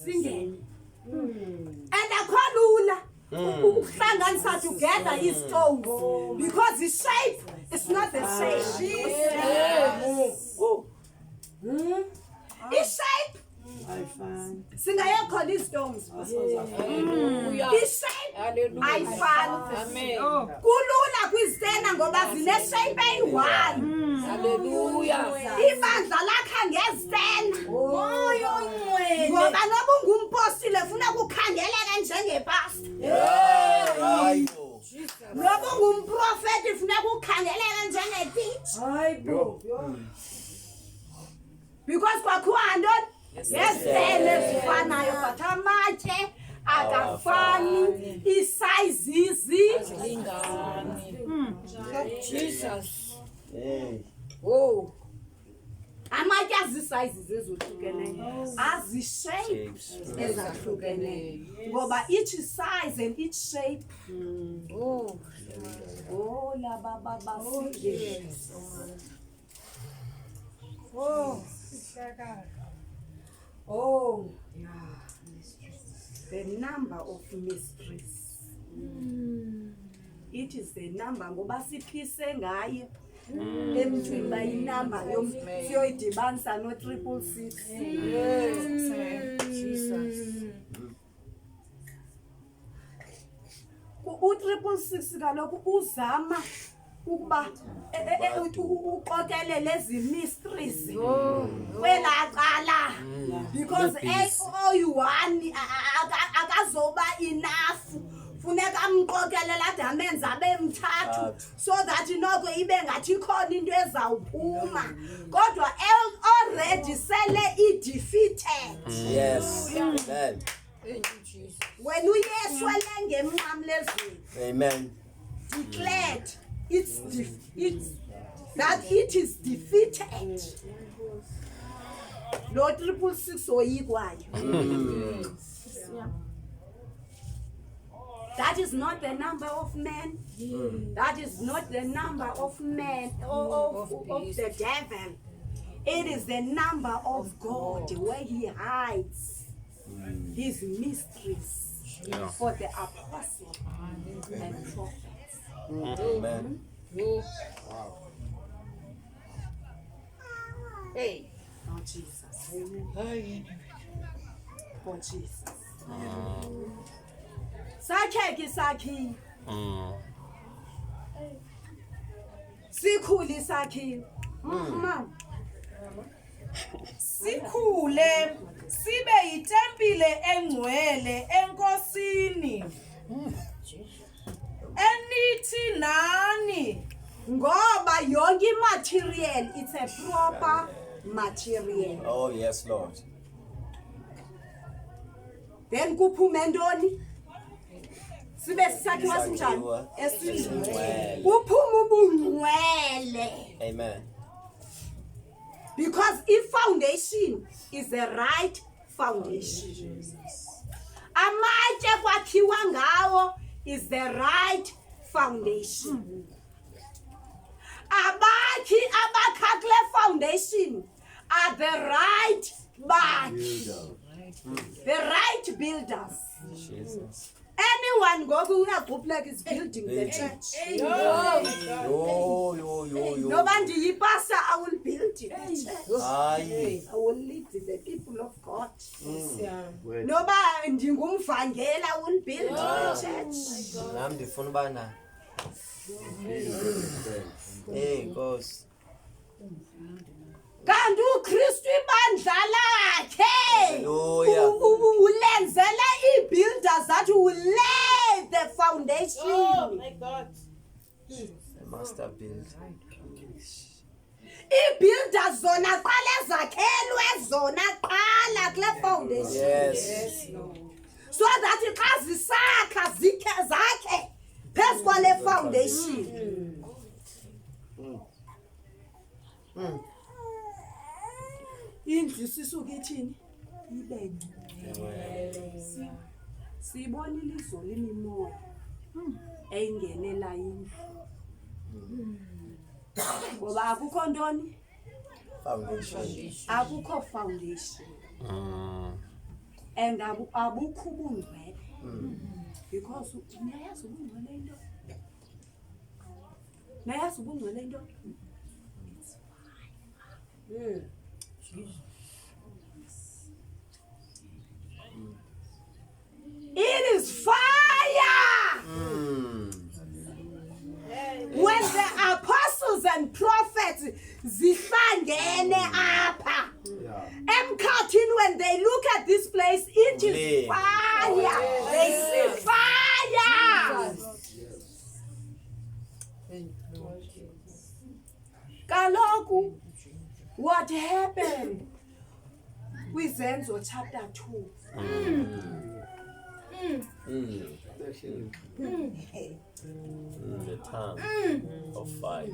singene. And akholula ukuhlanganisa together his stones because the shape is not the same. His shape singaye khona istones. His shape ayifani. Kulula kwizitena ngoba zine shape eyi-1. Ibandla lakha ngezitena. Ngoba noba ungumpostile funa kukhangeleke njengepasta. Noba ungumprofeti funa kukhangeleke njengeteacher. Because kwakhiwa ntoni? Ngezitena ezifanayo but amatye akafani, i-sizes Jesus. amatye azi-sizes ezahlukeneyo, azi-shapes ezahlukeneyo ngoba each size and each shape. The number of mysteries. It is the number ngoba siphise ngayo emthini bayinamba siyoyidibanisa no-666. U-666 kaloku uzama ukuba uqokelele ezi mysteries kwelaa cala because oyi-1 akazoba enough. Funeka amqokelele ade amenze abe mthathu so that noko ibe ngathi ikhona into ezawuphuma kodwa already sele i-defeated. Yes. Amen. Thank you, Jesus. When uYesu elengemnqamlezweni, Amen. declared that it is defeated. Lo 666 oyikwayo. That is not the number of men. That is not the number of men of the devil. It is the number of God where he hides his mysteries for the apostles and prophets. Amen. Hey. Oh Jesus. Oh Jesus. Sakheke sakhiwe. Sikhule sakhiwe. Sikhule sibe yitempile engcwele enkosini. Enithi nani Ngoba yonke material, it's a proper material. Oh, yes, Lord. Then kuphume ntoni? Sibe sisakhiwa sinjani? Esingcwele. Kuphuma ubungcwele. Amen. Because if foundation is the right foundation. Amatye kwakhiwa ngawo is the right foundation. Abakhi abakha kule foundation are the right bakhi. The right builders. Jesus. Anyone ngoku uyagquphleka is building the church. Yo. Noba ndiyipasa, I will build the church. Aye. I will lead the people of God. Noba ndingumvangeli, I will build the church. Nam ndifuna ubana. Hey, Nkosi. Kanti uKristu ibandla lakhe. Hallelujah. Ulenzela i-builders that will lay the foundation. Oh my God. The master build. I-builders zona qala zakhelwe zona qala kule foundation. Yes. So that xa zisakha zakhe phezu kwale foundation. Indlu sisuke ithini? Ibe ngcwele. Siyibonile izolo imimoya eyingenela indlu. Ngoba akukho ntoni? Foundation. Akukho foundation. and abukho ubungcwele because niyayazi ubungcwele into niyayazi ubungcwele into it is fire. When the apostles and prophets zihlangene apha emkhathini, when they look at this place, it is fire. They see fire. Kaloku, what happened with Zenzo chapter 2? The time of fire.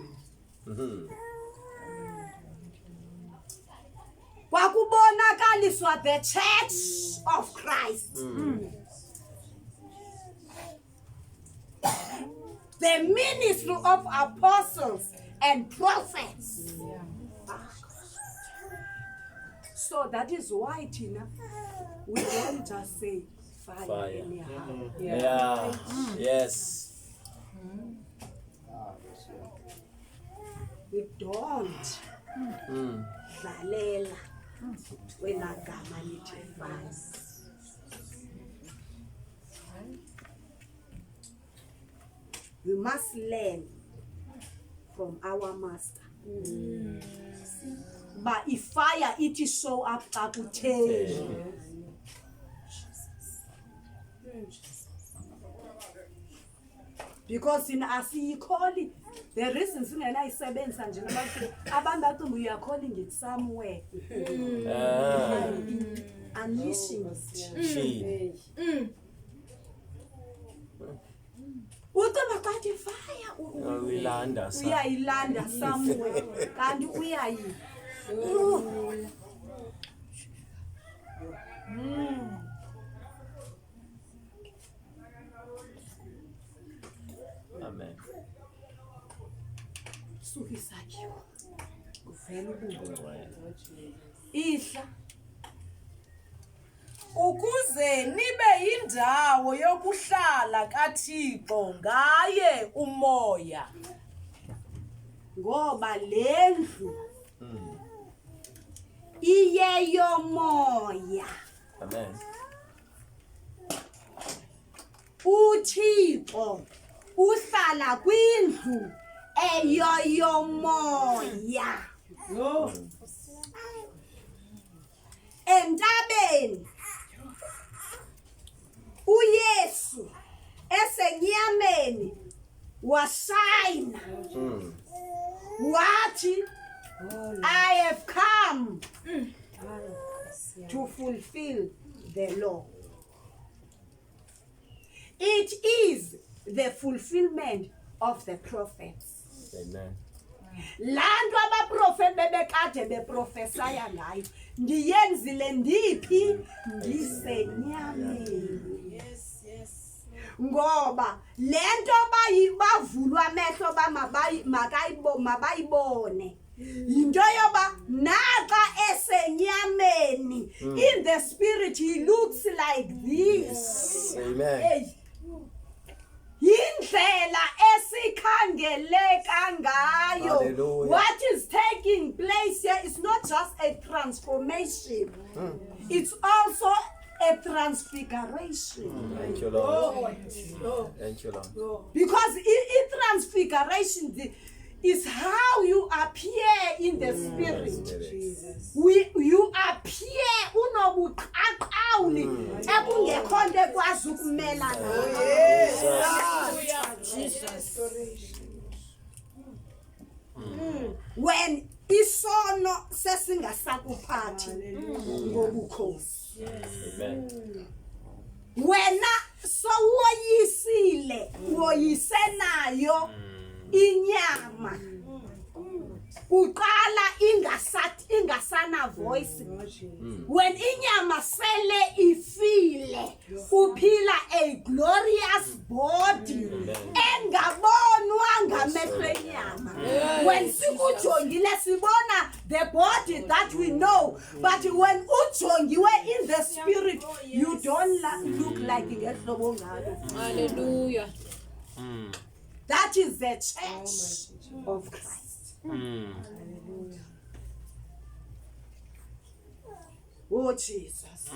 Wakubonakaliswa the church of Christ. The ministry of apostles and prophets. So that is why, Tina, we don't just say fire. Anyhow. Yeah. Yes. We don't dlalela wena gama lithi fire. We must learn from our master. But if fire it is show up akutheni. Because in asiyikholi, the reason singenayisebenzisa nje abantu bathi we are calling it somewhere. Unleashing it. Uthi makathi fire Uyilanda uyayilanda somewhere kanti uyayi. Amen. Suka isakhiwo uvela ubuntu ihla ukuze nibe yindawo yokuhlala kaThixo ngaye umoya, ngoba lendlu iyeyomoya. Amen. uThixo uhlala kwindlu eyoyomoya. Entabeni uYesu esenyameni washayina wathi, I have come to fulfill the law. It is the fulfillment of the prophets. Amen. Lanto abaprofeti bebekade beprofesaya ngayo ndiyenzile ndiphi ndisenyameni. Ngoba lento bavulwa amehlo mabayibone yinto yoba naxa esenyameni in the spirit he looks like this. Amen. Hey. Indlela esikhangeleka ngayo. Hallelujah. What is taking place here is not just a transformation. It's also a transfiguration. Thank you, Lord. Thank you, Lord. Because in transfiguration is how you appear in the spirit. You appear unobuqaqawuli ekungekho nto ekwazi ukumelana. When isono sesingasakuphathi ngobukhosi. Amen. Wena sowoyisile woyisenayo inyama. Uqala ingasana voice. When inyama sele ifile uphila a glorious body engabonwa ngamehlo enyama. When sikujongile sibona the body that we know, but when ujongiwe in the spirit You don't look like ngehlobo ngalo. Hallelujah. That is the church of Christ. Oh Jesus.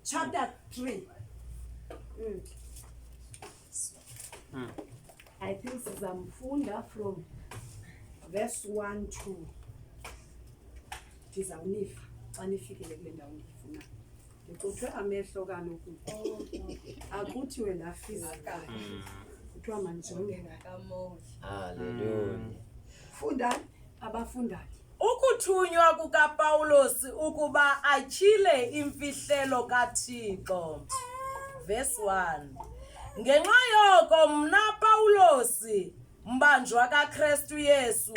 Chapter 3. I think sizamfunda from verse 1 to ndizawuniva xa nifikile kule ndawo ndifuna. Ndikuthwe amehlo kaloku akuthiwe la physical. Kuthiwa manjonge Hallelujah. fundani abafundayo. Ukuthunywa kukaPawulos ukuba atyhile imfihlelo kaThixo. Verse 1. Ngenxa yoko mna Pawulos, mbanjwa kaKristu Yesu,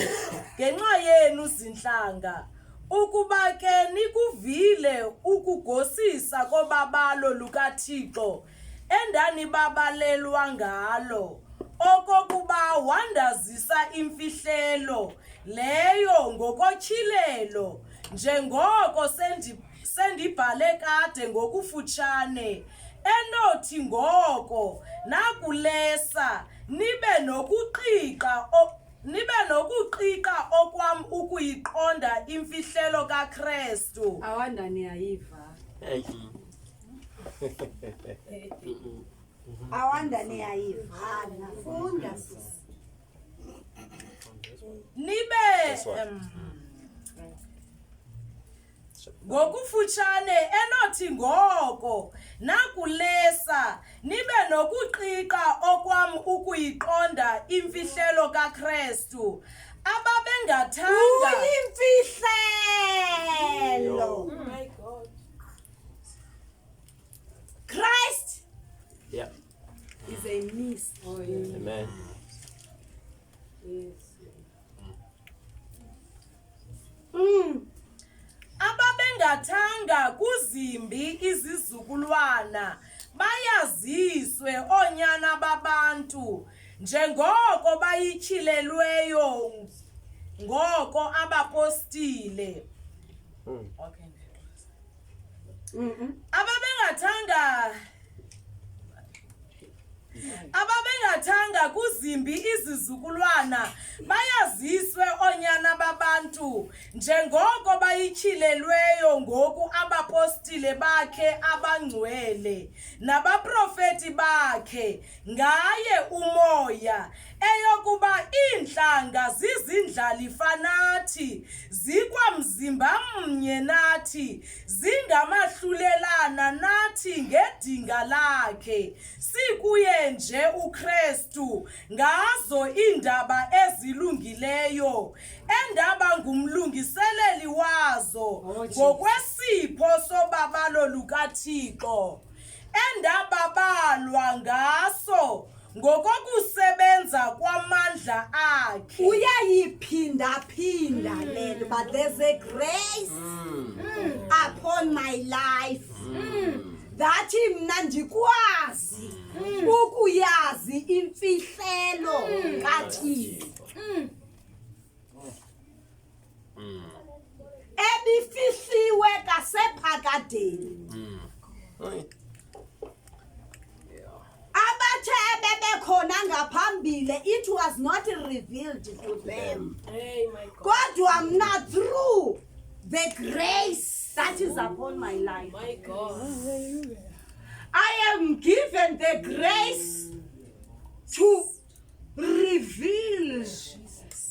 ngenxa yenu zintlanga, ukuba ke nikuvile ukugosisa kobabalo lukaThixo endanibabalelwa ngalo, okokuba wandazisa imfihlelo leyo ngokotyhilelo, njengoko sendibhale kade ngokufutshane, enothi ngoko nakulesa nibe nokuqiqa okwam ukuyiqonda imfihlelo kaKristu. Awanda niyayiva. Awanda niyayiva. Funda sisi. Nibe ngokufutshane enothi ngoko nakulesa nibe nokuqiqa okwam ukuyiqonda imfihlelo kaKristu, ababengathanga Uyimfihlelo. My God. Christ Yeah. is a mystery. Amen. ababengathanga kuzimbi izizukulwana bayaziswe oonyana babantu, njengoko bayityhilelweyo ngoko abapostile. Okay. Ababengathanga kuzimbi izizukulwana bayaziswe oonyana babantu, njengoko bayityhilelweyo ngoku abapostile bakhe abangcwele nabaprofeti bakhe ngaye umoya, eyokuba iintlanga zizindlalifa nathi, zikwamzimba mnye nathi, zingamahlulelana nathi ngedinga lakhe, sikuye nje uKristu ngazo iindaba ezilungileyo, endaba ngumlungiseleli wazo ngokwesipho sobabalo lukaThixo, endababalwa ngaso ngokokusebenza kwamandla akhe. Uyayiphinda-phinda lento, but there's a grace upon my life that mna ndikwazi ukuyazi imfihlelo kaThixo ebifihliwe kasephakadeni. Abathe bebekhona ngaphambili, it was not revealed to them. Hey, my God. Kodwa mna through the grace that is upon my life, My God. I am given the grace to reveal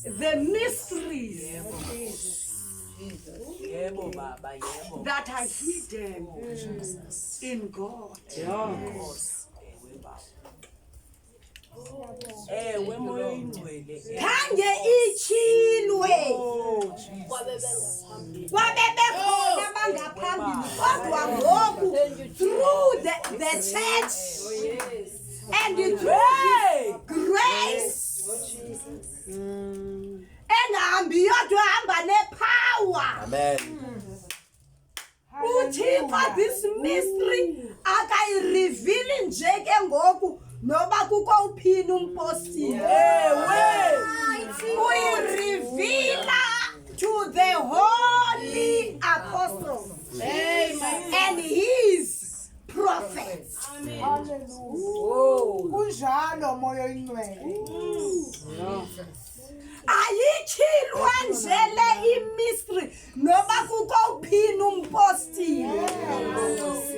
the mysteries Yebo baba, yebo. that are hidden in God. Ewe moyo ingcwele. Khange ityhilwe kwabebekhona bangaphambili, kodwa ngoku through the church and through grace engahambi yodwa hamba nepower. Amen. uThixo this mystery akayirevili nje ke ngoku noba kukho uphini umpostile. Uyirevila to the holy apostles and his prophets. Kunjalo moya oyingcwele. Ayichilwa njele imystery noba kuko uphini umpostile.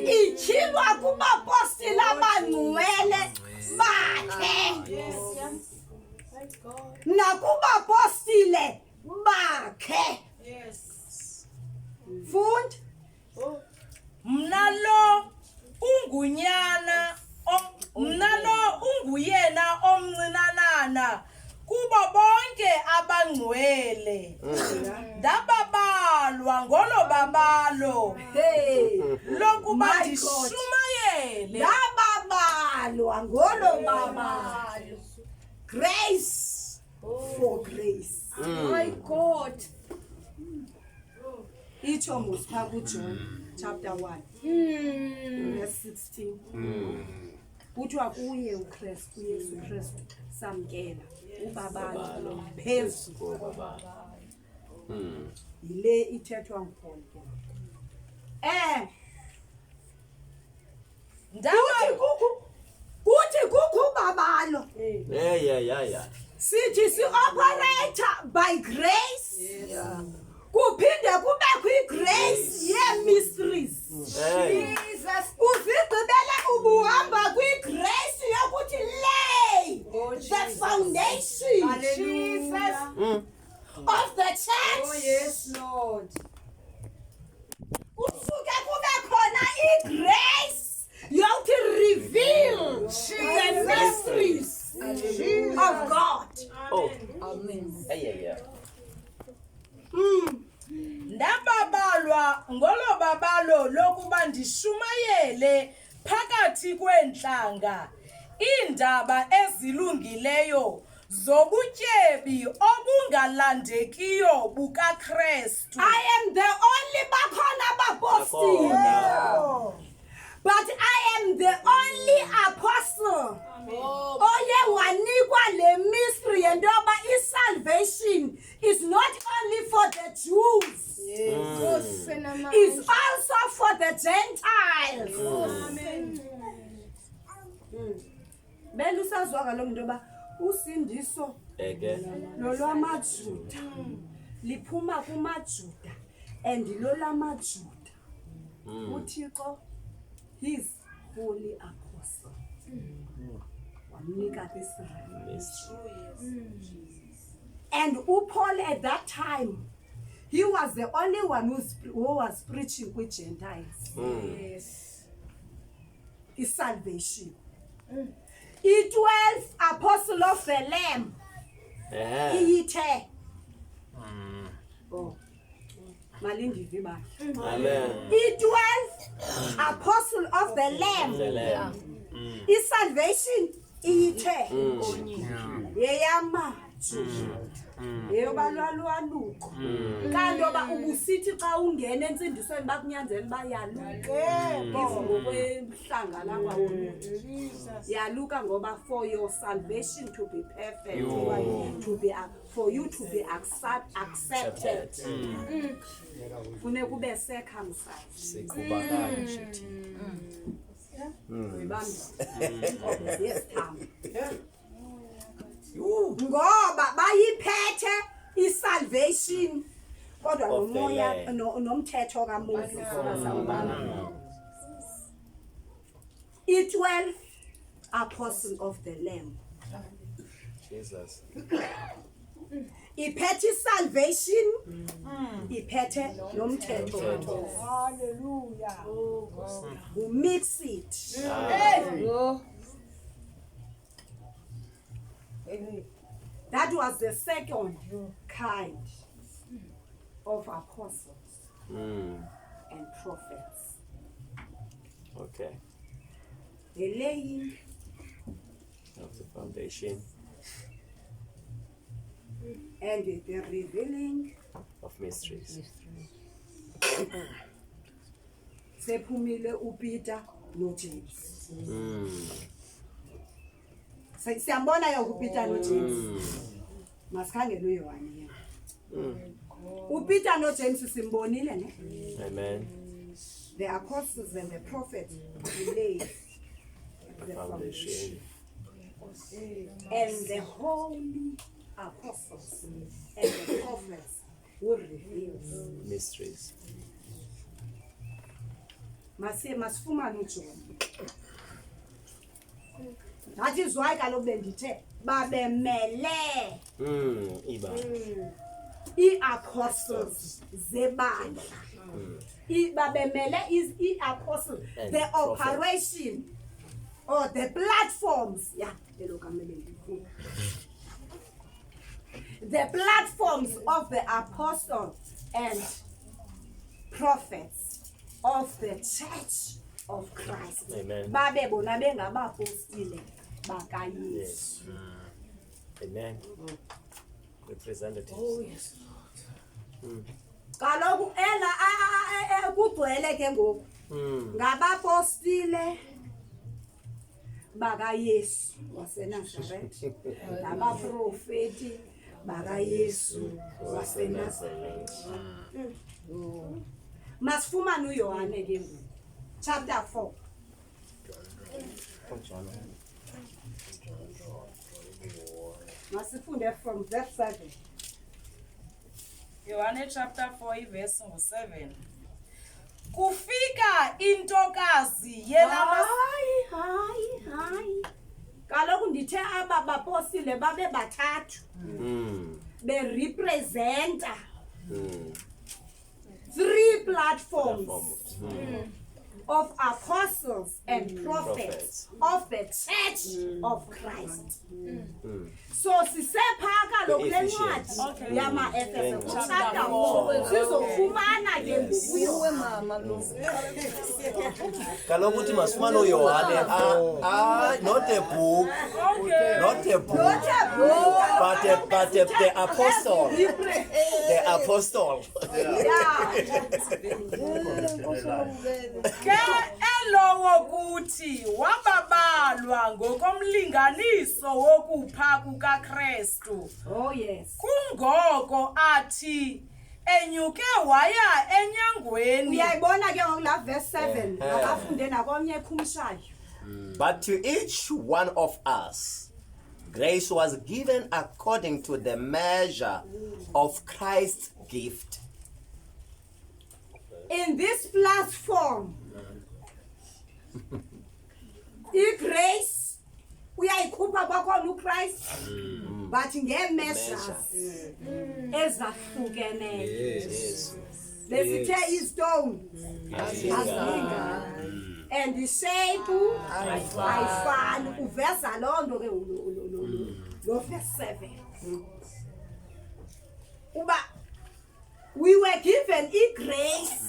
Ichilwa kubapostile abangcwele bakhe. Nakubapostile bakhe. Fund. Mna lo ungunyana mna lo unguyena omncinanana kubo bonke abangcwele. Ndababalwa ngolo babalo Hey. lokuba My God. ndishumayele. Lababalwa ngolo babalo. Grace for grace. My God. Itsho musipha kuJohn chapter 1 verse 16. Kuthiwa kuye uKristu, uYesu Kristu samkela ubabalo phezu. Yile ithethwa nguPaul. Kuthi kukho babalo. Yeah. Sithi si-operator by grace. Kuphinde kubekho igrace ye-mysteries. Hey. Uzigqibele ubuhamba kwigrace yokuthi lay the foundation of the church. Oh, yes, Lord. Kusuke kube khona igrace yokuthi reveal the mysteries of God. Oh. Amen. Yeah. Ndababalwa ngolo babalo lokuba ndishumayele phakathi kweentlanga iindaba ezilungileyo zobutyebi obungalandekiyo bukaKristu. I am the only bakhona abapostile. But I am the only apostle. Oye wanikwa le mystery yento yoba salvation is not only for the Jews. It's also for the Gentiles. Amen. Belusazwa kalo nto yoba usindiso lolwamajuda liphuma kumajuda and lolamajuda uThixo his holy apostle wamnika this and uPaul at that time he was the only one who was preaching with Gentiles. Yes. His salvation. 12 apostle of the Lamb. Iyithe. Oh. Malindi viba. Amen. 12 apostle of the Lamb. His salvation iyithe. Yeyama. Yeyobalwaluko. Kanti oba ubusithi xa ungena entsindisweni bakunyanzela bayaluka. Ngokwehlanga la kwawona. Yaluka ngoba for your salvation to be perfect, for you to be accepted. Funeka ube circumcised. Yes, ngoba bayiphethe isalvation kodwa nomoya nomthetho kaMoses basawubamba. 12 apostle of the Lamb. Jesus. Iphethe isalvation, iphethe nomthetho. Hallelujah. We mix it. That was the second kind of apostles and prophets. Okay. The laying Of the foundation and the revealing. of mysteries. Sephumile uPeter noJames. Siyambona yo uPeter noJames. Masikhangele uYohane. uPeter noJames simbonile ne? Amen. the apostles and the prophets who laid the foundation. And the holy apostles and the prophets who reveal Mysteries. masifumane uJohn. That is why kaloku bendithe babemele i-apostles zebandla. Babemele i-apostles, And the prophets. operation or the platforms. Yeah, the platforms of the apostles and prophets of the church of Christ. Amen. Babe bona bengabapostile bakaYesu. Yes. Amen. Representatives. Oh, yes. Kaloku kugcwele ke ngoku ngabapostile bakaYesu waseNazaretha nabaprofeti bakaYesu waseNazaretha. Masifumane uYohane ke ngoku chapter 4. Masifunde from verse 7. Yohane chapter 4 verse 7. Kufika intokazi yelama Hayi. Kaloku ndithe aba bapostile babe bathathu berepresenta 3 platforms of apostles and prophets of the church of Christ. So sisepha kaloku le ncwadi yama-Efeso chapter 4 sizofumana ke ngokuyo mama lo. Kaloku uthi masifumane uYohane, not a book, not a book, but the apostle, the apostle. ke elowo kuthi wababalwa ngokomlinganiso wokupha kukaKristu. Oh yes. Kungoko athi enyuke waya enyangweni. Uyayibona ke ngoku la verse 7 abafunde nakomnye ekhumshayo. But to each one of us, grace was given according to the measure of Christ's gift. In this platform, i-grace uyayikhupha kwakhona uChrist but ngeemeasures ezahlukeneyo. Yes. Besithe istone azinga and ishape ayifani. Uveza loo nto ke lo verse 7 uba we were given i-grace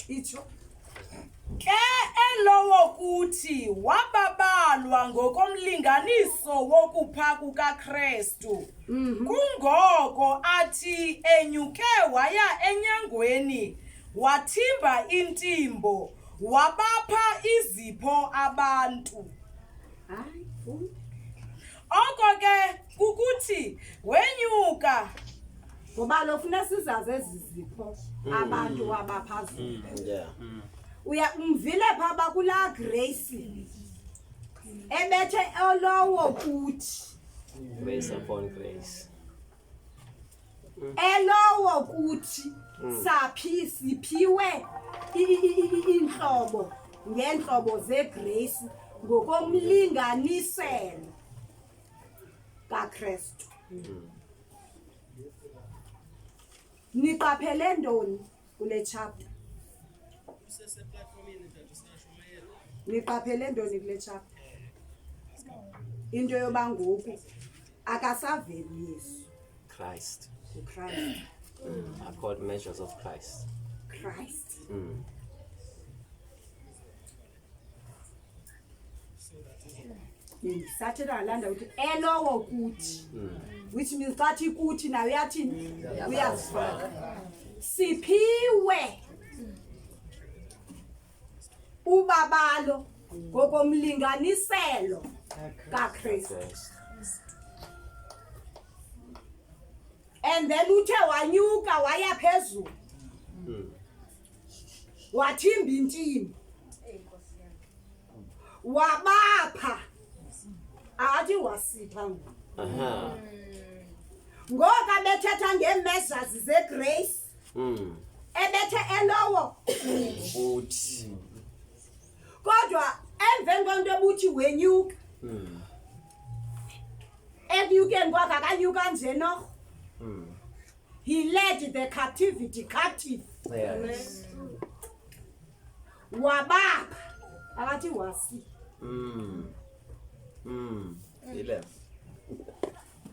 itsho ke elowo kuthi wababalwa ngokomlinganiso wokupha kukaKristu. Kungoko athi enyuke waya enyangweni wathimba intimbo wabapha izipho abantu. hayi Oko ke kukuthi wenyuka ngoba lofuna sizazi ezi zipho abantu abaphezulu. Umvile phaba kula grace ebethe elowo kuthi Grace upon grace. elowo kuthi siphiwe inhlobo ngeentlobo zegrace ngokomlinganiselo kaKristu. Niqaphele ntoni kule chapter? Niqaphele ntoni kule chapter? Into yoba ngoku akasaveli Yesu, Christ. uChrist. According measures of Christ. Christ. Ndisathi nalanda ukuthi elowo kuthi, which means xathi kuthi nayo uyathini uyazifaka. Siphiwe ubabalo ngokomlinganiselo kaKristu. Christ. And then uthe wanyuka waya phezulu wathimba intimba wabapha athi wasipha ngoku Aha. ngoku abethetha ngeemeasures zegrace ebethe elowo Uthi. kodwa emveni kwento ebuthi wenyuka ekunyukeni kwakhe akanyuka nje no he led the captivity captive Yes. wabapha akathi wasi Ile.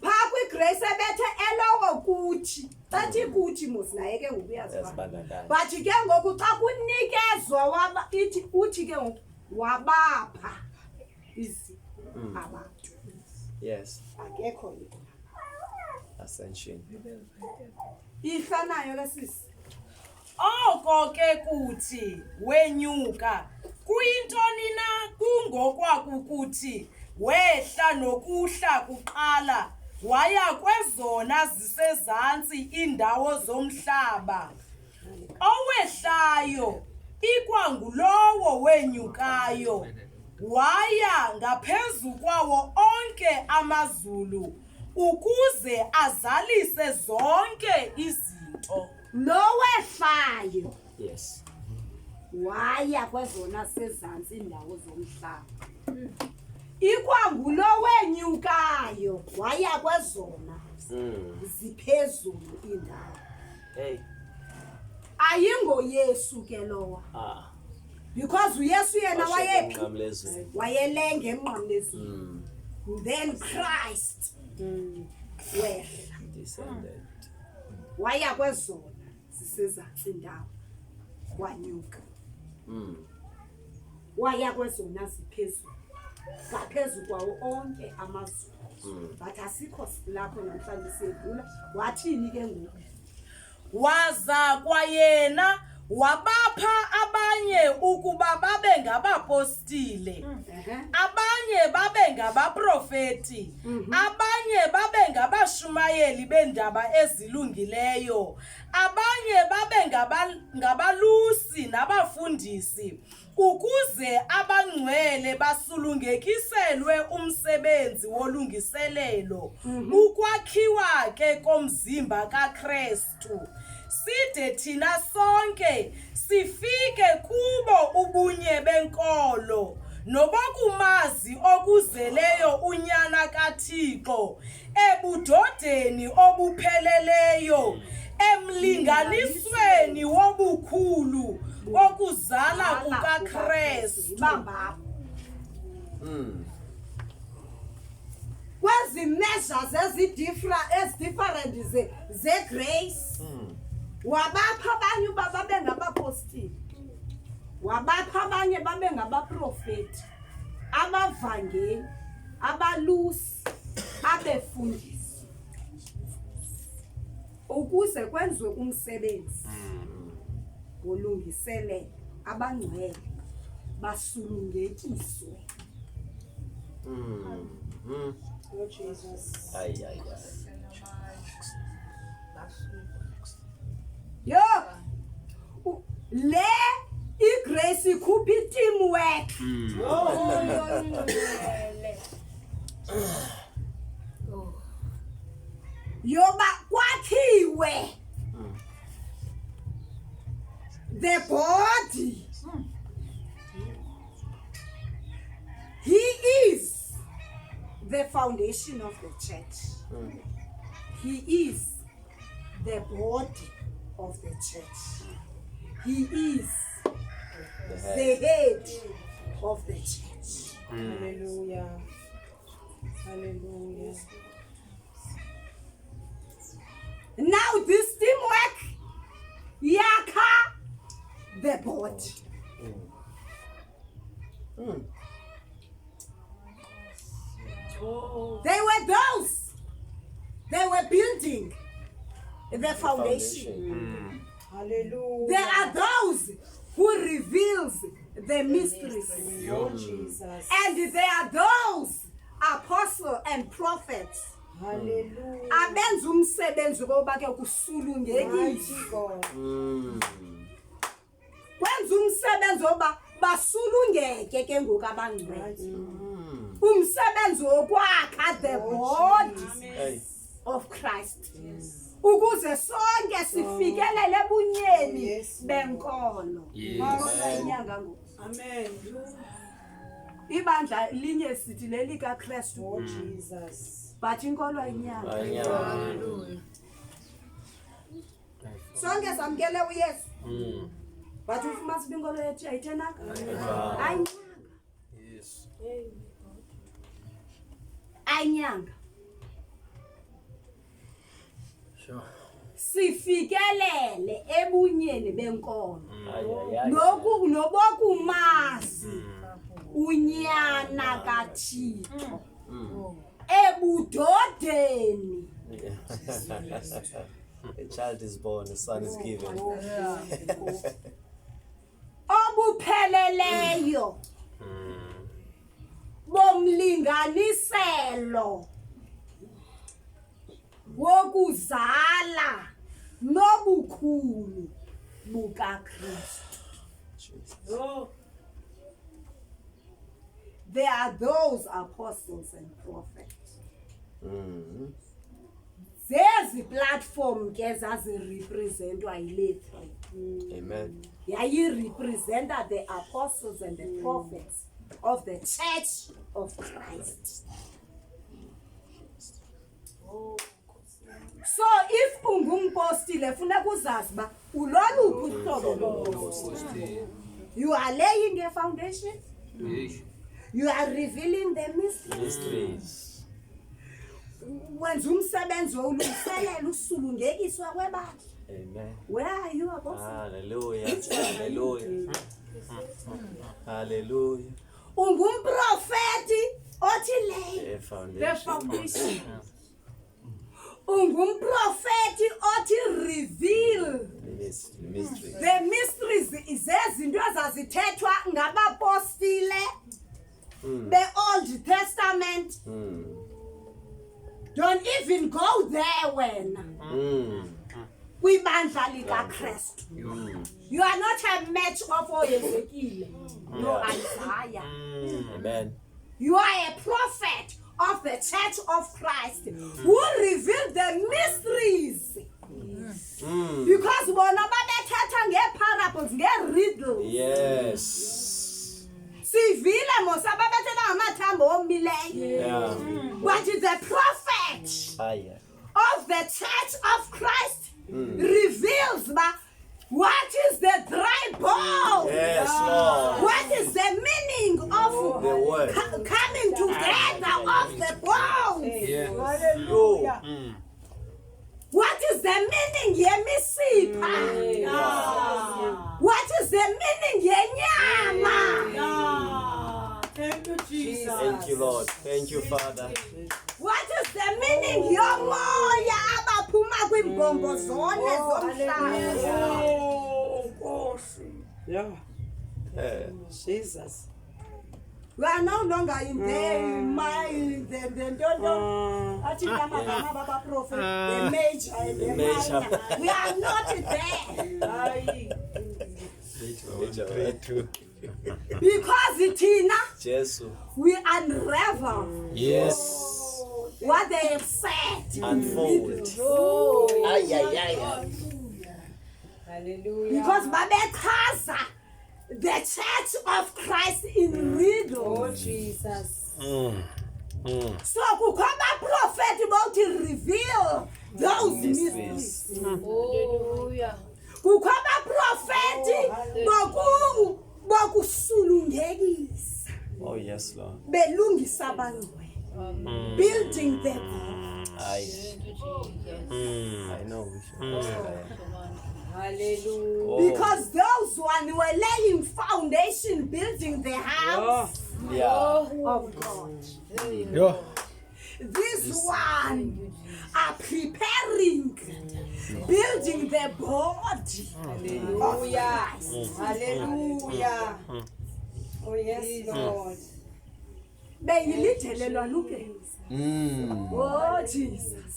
phaa kwigrace ebethe elowo kuthi bathi kuthi mos naye ke ngoku uyazibala Yazibandakanya. but ke ngoku xa kunikezwa uthi ke ngoku wabapha abantu Yes. akekho yena Ascension. ifanayo ke sisi oko ke kuthi wenyuka kuyintoni na kungokwakukuthi wehla nokuhla kuqala waya kwezona zisezantsi iindawo zomhlaba owehlayo ikwangulowo wenyukayo waya ngaphezu kwawo onke amazulu ukuze azalise zonke izinto. lo wehlayo Yes. waya kwezona sezantsi iindawo zomhlaba ikwangulo wenyukayo waya kwezona ziphezulu iindawo Hey. ayingoyesu ke lowa Ah. because uyesu yena wayephi Nqamlezweni. wayelenga emnqamlezweni then Christ wehla Descended. waya kwezona zisezantsi indawo wanyuka waya kwezona ziphezulu ngaphezu kwawo onke amazulu but asikho lapho namhlanje siyedlula wathini ke ngoku Waza kwayena wabapha abanye ukuba babe ngabapostile, abanye babe ngabaprofeti, abanye babe ngabashumayeli bendaba ezilungileyo, abanye babe ngabalusi nabafundisi, ukuze abangcwele basulungekiselwe umsebenzi wolungiselelo, ukwakhiwa ke komzimba kaKristu, side thina sonke sifike kubo ubunye benkolo nobokumazi okuzeleyo unyana kaThixo, ebudodeni obupheleleyo, emlinganisweni wobukhulu okuzala kukaKristu. bamba kwezi measures ezidifferent zegrace wabapha abanye uba babe ngabapostile wabapha abanye babe ngabaprofeti abavangeli abalusi abefundisi ukuze kwenziwe umsebenzi wolungiselelo abangcwele basulungekiswe Ay, ay, ay. yo le igrace ikhupha i-teamwork yoba kwakhiwe the body he is the foundation of the church he is the body of the church he is the head of the church Hallelujah. Hallelujah. now this teamwork yakha the body they were those they were building the foundation. Hallelujah. There are those who reveals the mysteries. Oh, Jesus. And there are those apostles and prophets Hallelujah. abenza umsebenzi koba ke kusulungekile. Mighty God. Kwenza umsebenzi oba basulungeke ke ngoku abangcwele. Umsebenzi wokwakha the body Hey. of Christ. Ukuze sonke sifikelele ebunyeni Yes. benkolo. Inyanga ngoku. Amen. Ibandla linye sithi leli kaKristu. Oh Jesus. But inkolo inyanga. Hallelujah. Sonke samkele uYesu. But ufuma sibe inkolo yethu ayithenaka. Ayinyanga. Yes. Ayinyanga. Sure. Sifikelele ebunyeni benkolo. Ay. Nobokumazi unyana kaThixo ebudodeni. A child is born, a son is given. Obupheleleyo bomlinganiselo wokuzala nobukhulu bukaKristu. Oh. There are those apostles and prophets. Zezi platform ke zazirepresentwa yile 3. Amen. Yayirepresenta the apostles and the prophets of the church of Christ. So if ungumpostile funeka uzazi ba uloluphi uhlobo lompostile. You are laying a foundation. You are revealing the mysteries. Wenza umsebenzi wolungiselela usulungekiswa kwebandla. Amen. Where are you, apostle? Hallelujah. Hallelujah. Hallelujah. Ungumprofeti othi lay The the foundation. foundation. Ungumprofeti othi reveal Mystery. the mysteries zezinto ezazithethwa ngabapostile be-Old Testament. Don't even go there wena. Kwibandla likaKristu. You are not a match of Oyezekile. No Isaiah. Amen. You are a prophet of the church of Christ who revealed the mysteries. Because bona babethetha nge-parables, nge-riddles. Yes. Sivile mosa babethetha ngamathambo omileyo. Yeah. But the prophet of the church of Christ reveals what is the dry bone. Yes, Lord. What is the meaning of The word. coming together of the bones? Hallelujah. What is the meaning yemisipha? What is the meaning yenyama? Thank you, Jesus. Thank you, Lord. Thank you, Father. What is the meaning yomoya abaphuma kwimbombo zone zomhlaba? Yeah. Jesus. We are no longer in the prophet, the major and the major. minor. We are not there because Tina, Jesus. we unravel Yes. what they have said. Unfold. Hallelujah. Because babechaza the church of Christ in riddles. Oh, Jesus. So kukho abaprofeti bothi reveal those mysteries. Kukho abaprofeti bokusulungekisa Oh, yes, Lord. belungisa abangcwele. Building them. I know. Hallelujah. Because those one were laying foundation, building the house Yeah. of God. This one are preparing, building the body. Hallelujah. Hallelujah. Oh, yes, Lord. beyilidelelwa ke. Oh Jesus.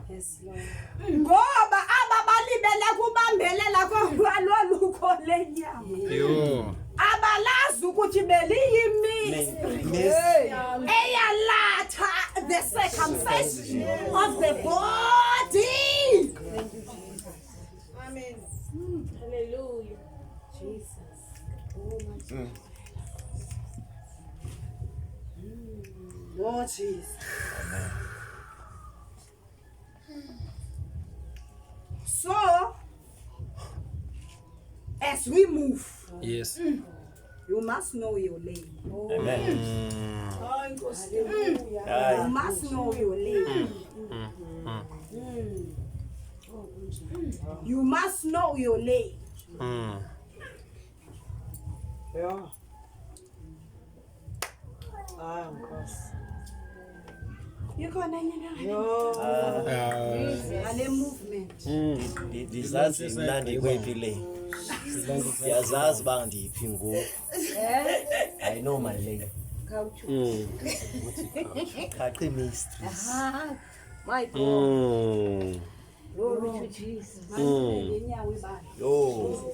Yes, Lord. Ngoba ababalibele kubambelela kwaloluko lenyama. Yo. Abalazi ukuthi beliyimisi eyalatha the circumcision of the body. Amen. Hallelujah. Jesus. Oh, my Jesus. Oh Jesus. So as we move, Yes. you must know your lane. Amen. You must know your lane. You must know your lane. Yeah. Nkosi. You khona nyana ale movement. Ndizazi mnandi kwephi le. Siyazazi ba ndiphi ngoku. I know my lane. Khaqi mysteries. My God. Glory to Jesus. Ngenyawo ibani. Yo.